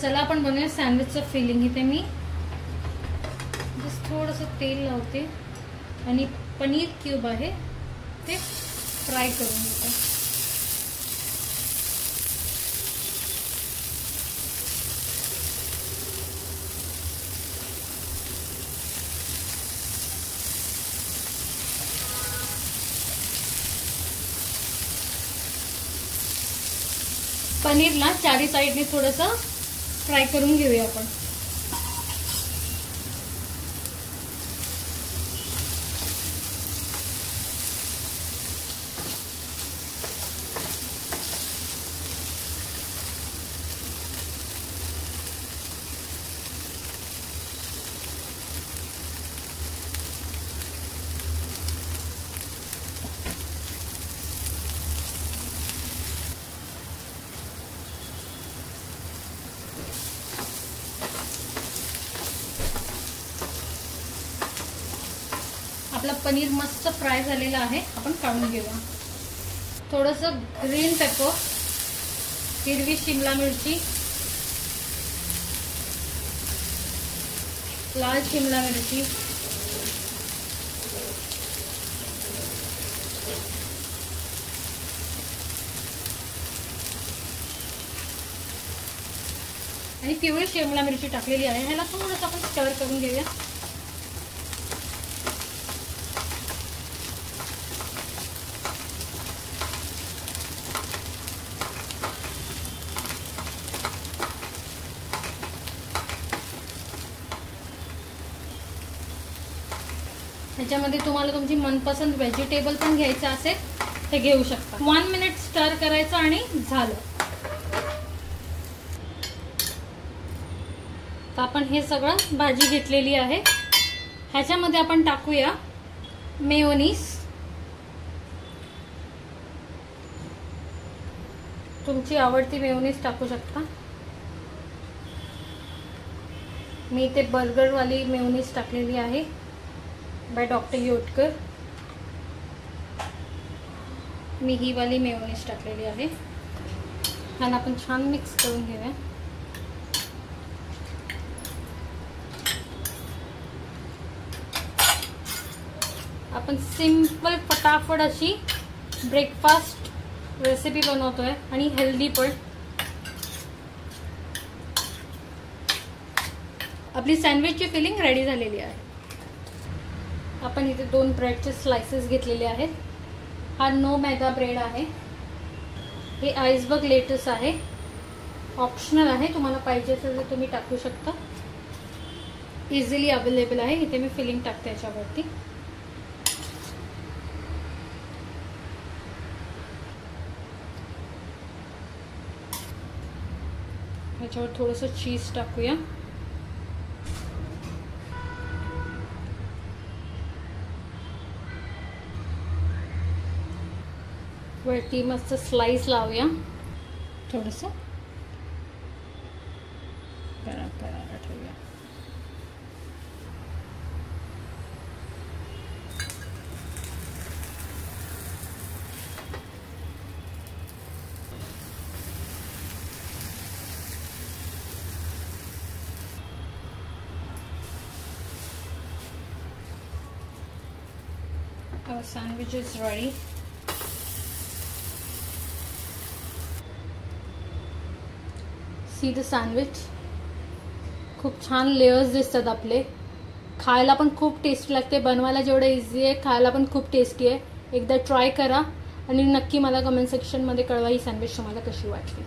चला आपण बनवूया सँडविचचं फिलिंग. इथे मी जस्ट थोडंसं तेल लावते आणि पनीर क्यूब आहे ते फ्राय करून घेते. पनीरला चारी साईडने थोडंसं फ्राय करून घेऊया आपण. आपला पनीर मस्त फ्राय झालेला आहे. आपण काढून घेऊया. थोडंसं ग्रीन पेपर, हिरवी शिमला मिरची, लाल शिमला मिरची, आणि पिवळी शिमला मिरची टाकलेली आहे. ह्याला थोडंसं आपण स्टर करून घेऊया. ह्याच्यामध्ये तुम्हाला तुमची मनपसंद व्हेजिटेबल पण घ्यायचं असेल ते घेऊ शकता. 1 मिनिट स्टर करायचं आणि झालं. तर आपण हे सगळं भाजी घेतलेली आहे. ह्याच्यामध्ये आपण टाकूया मेयोनीज. तुमची आवडती मेयोनीज टाकू शकता. मी ते बर्गरवाली मेयोनीज टाकलेली आहे बाय डॉक्टर योटकर. मी ही वाली मेयोनीज टाकलेली आहे. ह्याला आपण छान मिक्स करून घेऊया. आपण सिंपल फटाफट अशी ब्रेकफास्ट रेसिपी बनवतोय आणि हेल्दी पण. आपली सँडविचची फिलिंग रेडी झालेली आहे. आपण इथे 2 ब्रेडचे स्लाइसेस घेतलेले आहेत. हा नो मैदा ब्रेड आहे. हे आइसबर्ग लेटस आहे. ऑप्शनल आहे, तुम्हाला पाहिजे असेल तर तुम्ही टाकू शकता. इझिली अवेलेबल आहे. इथे मी फिलिंग टाकते याच्यावरती. ह्याच्यावर थोडंसं चीज टाकूया. वरती मस्त स्लाइस लावूया. थोडंसं करारा ठेवूया. Our sandwich is ready. See the sandwich. खूप छान लेयर्स दिसतात आपले. खायला पण खूप टेस्टी लागते. बनवायला जेवढं इझी आहे खायला पण खूप टेस्टी आहे. एकदा ट्राय करा आणि नक्की मला कमेंट सेक्शनमध्ये कळवा ही सँडविच तुम्हाला कशी वाटली.